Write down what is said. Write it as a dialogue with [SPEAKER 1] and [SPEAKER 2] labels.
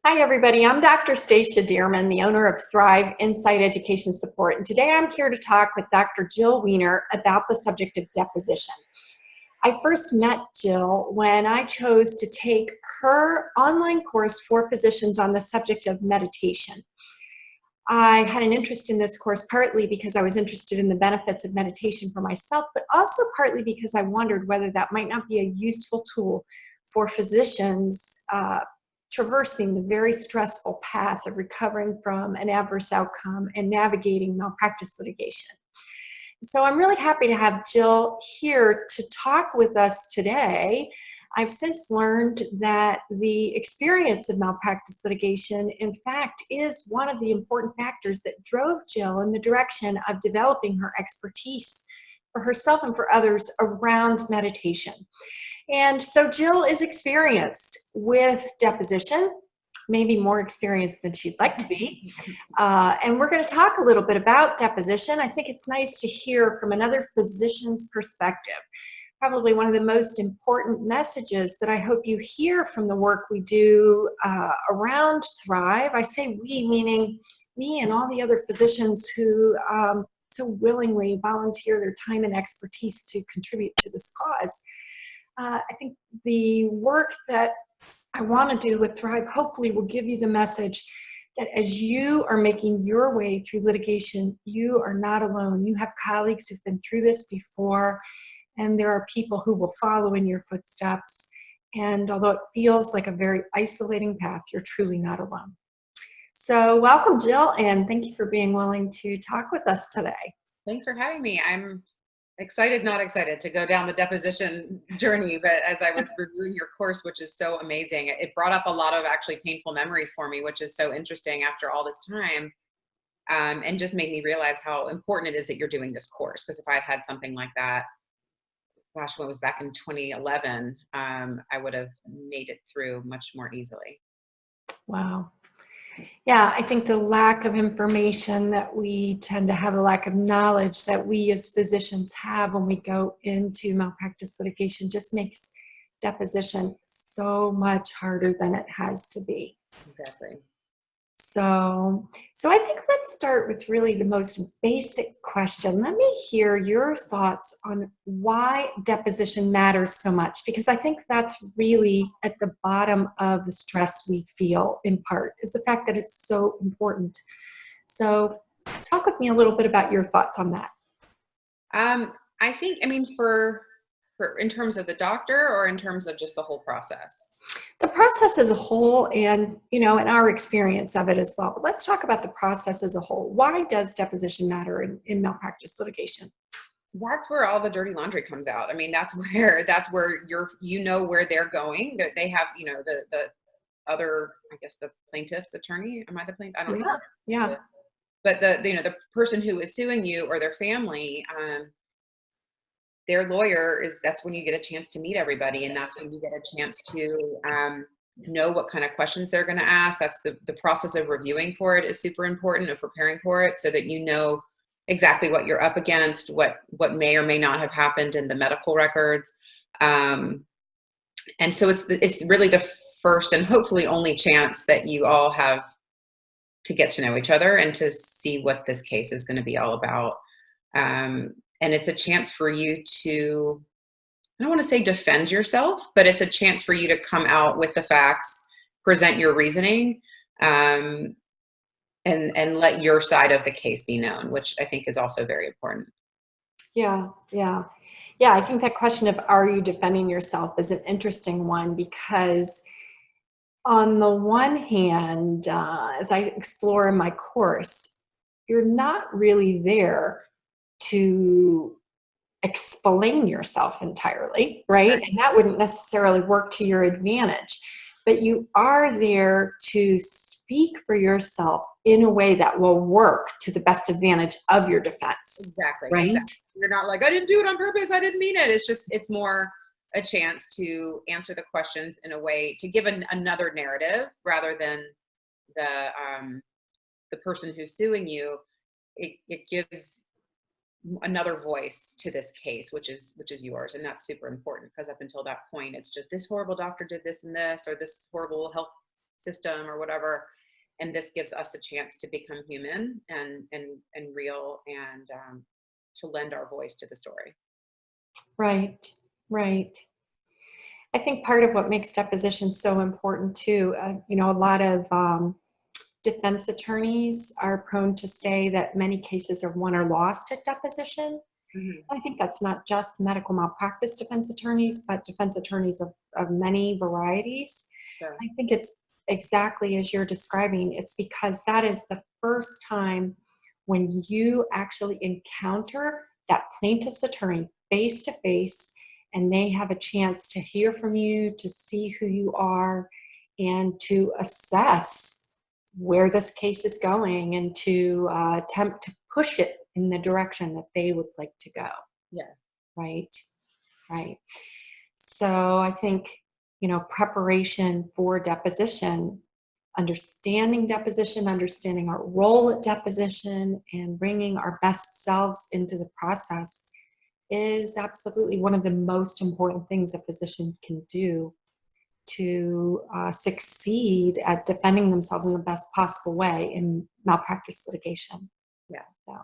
[SPEAKER 1] Hi, everybody. I'm Dr. Stacia Dearman, the owner of Thrive Insight Education Support, and today I'm here to talk with Dr. Jill Wener about the subject of deposition. I first met Jill when I chose to take her online course for physicians on the subject of meditation. I had an interest in this course partly because I was interested in the benefits of meditation for myself, but also partly because I wondered whether that might not be a useful tool for physicians traversing the very stressful path of recovering from an adverse outcome and navigating malpractice litigation. So I'm really happy to have Jill here to talk with us today. I've since learned that the experience of malpractice litigation, in fact, is one of the important factors that drove Jill in the direction of developing her expertise for herself and for others around meditation. And so Jill is experienced with deposition, maybe more experienced than she'd like to be. And we're going to talk a little bit about deposition. I think it's nice to hear from another physician's perspective. Probably one of the most important messages that I hope you hear from the work we do around Thrive. I say we, meaning me and all the other physicians who so willingly volunteer their time and expertise to contribute to this cause. I think the work that I want to do with Thrive hopefully will give you the message that as you are making your way through litigation, you are not alone. You have colleagues who've been through this before, and there are people who will follow in your footsteps. And although it feels like a very isolating path, you're truly not alone. So welcome, Jill, and thank you for being willing to talk with us today.
[SPEAKER 2] Thanks for having me. I'm excited, not excited to go down the deposition journey, but as I was reviewing your course, which is so amazing, it brought up a lot of actually painful memories for me, which is so interesting after all this time, and just made me realize how important it is that you're doing this course. Because if I had had something like that, gosh, when it was back in 2011, I would have made it through much more easily.
[SPEAKER 1] Wow. Yeah, I think the lack of information that we tend to have, a lack of knowledge that we as physicians have when we go into malpractice litigation just makes deposition so much harder than it has to be.
[SPEAKER 2] Exactly.
[SPEAKER 1] So I think let's start with really the most basic question. Let me hear your thoughts on why deposition matters so much, because I think that's really at the bottom of the stress we feel, in part, is the fact that it's so important. So talk with me a little bit about your thoughts on that.
[SPEAKER 2] I think, for in terms of the doctor or in terms of just the whole process?
[SPEAKER 1] The process as a whole, and in our experience of it as well. But let's talk about the process as a whole. Why does deposition matter in malpractice litigation?
[SPEAKER 2] That's where all the dirty laundry comes out. That's where where they're going. That they have, the other, I guess, the plaintiff's attorney. Am I the plaintiff? I don't know.
[SPEAKER 1] Yeah.
[SPEAKER 2] But the person who is suing you or their family, their lawyer that's when you get a chance to meet everybody, and that's when you get a chance to know what kind of questions they're going to ask. That's the process of reviewing for it is super important, of preparing for it, so that you know exactly what you're up against, what may or may not have happened in the medical records. And so it's really the first and hopefully only chance that you all have to get to know each other and to see what this case is going to be all about. And it's a chance for you to, I don't want to say defend yourself, but it's a chance for you to come out with the facts, present your reasoning, and let your side of the case be known, which I think is also very important.
[SPEAKER 1] Yeah. I think that question of are you defending yourself is an interesting one, because on the one hand, as I explore in my course, you're not really there to explain yourself entirely, right? And that wouldn't necessarily work to your advantage. But you are there to speak for yourself in a way that will work to the best advantage of your defense.
[SPEAKER 2] Exactly.
[SPEAKER 1] Right?
[SPEAKER 2] Exactly. You're not like, I didn't do it on purpose, I didn't mean it. It's more a chance to answer the questions in a way to give another narrative rather than the person who's suing you. It gives another voice to this case, which is yours, and that's super important, because up until that point it's just this horrible doctor did this and this, or this horrible health system or whatever. And this gives us a chance to become human and real, and to lend our voice to the story.
[SPEAKER 1] Right, right. I think part of what makes deposition so important too, a lot of defense attorneys are prone to say that many cases are won or lost at deposition.
[SPEAKER 2] Mm-hmm.
[SPEAKER 1] I think that's not just medical malpractice defense attorneys, but defense attorneys of many varieties.
[SPEAKER 2] Sure.
[SPEAKER 1] I think it's exactly as you're describing. It's because that is the first time when you actually encounter that plaintiff's attorney face to face, and they have a chance to hear from you, to see who you are, and to assess where this case is going, and to attempt to push it in the direction that they would like to go.
[SPEAKER 2] Yeah.
[SPEAKER 1] Right. Right. So I think, preparation for deposition, understanding our role at deposition, and bringing our best selves into the process is absolutely one of the most important things a physician can do to succeed at defending themselves in the best possible way in malpractice litigation.
[SPEAKER 2] Yeah.
[SPEAKER 1] So.